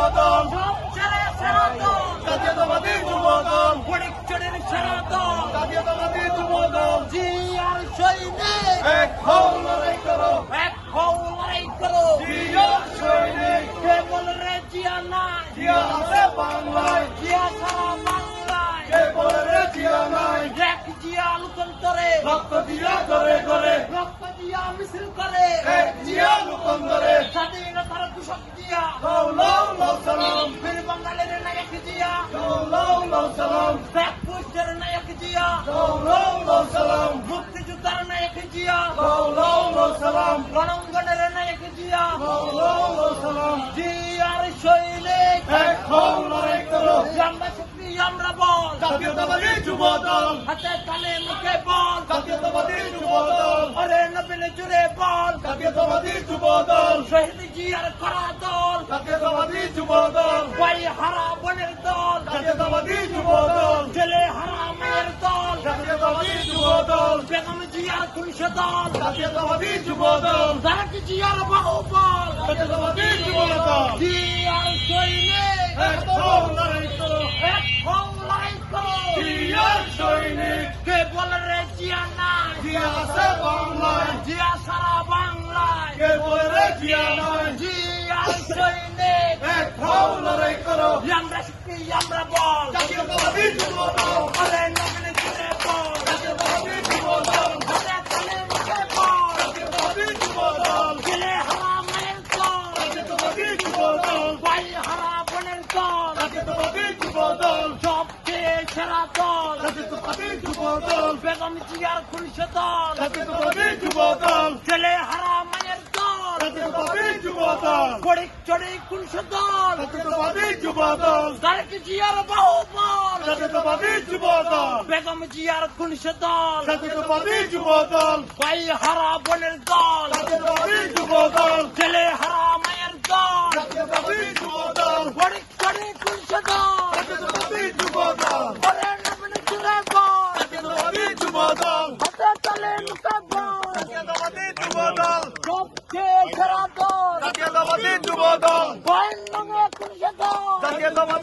যুবদল, সব ছেড়ে সেরা দল, জাতীয়তাবাদী যুবদল, ফটিকছড়ির সেরা দল, জাতীয়তাবাদী যুবদল, জিয়ার সৈনিক, এক হও লড়াই করো, এক হও লড়াই করো। জিয়ার সৈনিক, কে বলে রে জিয়া নাই, জিয়া আছে বাংলায়, জিয়া সারা বাংলায়, কে বলে রে জিয়া নাই, এক জিয়া লোকান্তরে, রক্ত দিয়া করে করে, রক্ত জিয়া মিছিল করে, এক জিয়া লোকন্দরে, স্বাধীনতার দূষক জিয়া, লাও লাও লাও সালাম, বীর বাঙালির নায়ক জিয়া, লাও লাও লাও সালাম, ব্যাক পুষ্টের নায়ক জিয়া, লাও লাও লাও সালাম, মুক্তিযোদ্ধার নায়ক জিয়া, লাও লাও লাও সালাম, রণাঙ্গনের নায়ক জিয়া, লাও লাও লাও সালাম, জিয়ার সৈনিক, এক হও লড়াই করো, আমরা শক্তি আমরা বল, জাতীয়তাবাদী যুবদল, হাতে কানে মুখে বল, জাতীয়তাবাদী যুবদল, আরে নবীনে জুড়ে বল, জাতীয়তাবাদী যুবদল, শহীদ জিয়ার করা দল, জাতীয়তাবাদী যুবদল, ভাই হারা বোনের দল, জাতীয়তাবাদী যুবদল, ছেলে হারা মেয়ের দল, জাতীয়তাবাদী যুবদল, বেগম জিয়ার খুনশ দল, জাতীয়তাবাদী যুবদল, তারেক জিয়ার বাহুবল, জাতীয়তাবাদী যুবদল, জিয়ার সৈনিক, এক হও লড়াই করো, এক হও লড়াই করো। জিয়ার সৈনিক, কে বলে রে জিয়া নাই, জিয়া আছে বাংলায়, জিয়া সারা বাংলায়, কে বলে রে জিয়া নাই, জিয়ার সৈনিক, এক হও লড়াই করো, আমরা শক্তি আমরা বল, জাতীয়তাবাদী যুবদল, আরে নবীনে জুড়ে বল, জাতীয়তাবাদী যুবদল, হাতে কানে মুখে বল, জাতীয়তাবাদী যুবদল, ছেলে হারা মেয়ের দল, জাতীয়তাবাদী যুবদল, ভাই হারা বোনের দল, জাতীয়তাবাদী যুবদল, সবচেয়ে সেরা দল, জাতীয়তাবাদী যুবদল, বেগম জিয়ার খুনশ দল, জাতীয়তাবাদী যুবদল, ছেলে হারা মায়ের দল, জাতীয়তাবাদী যুবদল, ফটিকছড়ি খুনশ দল, জাতীয়তাবাদী যুবদল, তারেক জিয়ার বাহুবল, জাতীয়তাবাদী যুবদল, বেগম জিয়ার খুনশ দল, জাতীয়তাবাদী যুবদল, ভাই হারা বোনের দল, জাতীয়তাবাদী যুবদল, ছেলে হারা মায়ের দল, জাতীয়তাবাদী যুবদল, ফটিকছড়ি খুনশ দল, জাতীয়তাবাদী যুবদল, ওরে নবীনে জুড়ে বল, জাতীয়তাবাদী যুবদল, হাতে তালে মুখে বল, জাতীয়তাবাদী যুবদল, সবচেয়ে সেরা দল, জাতীয়তাবাদী যুবদল, ভাই নঙ্গে খুনশ দল, জাতীয়তাবাদী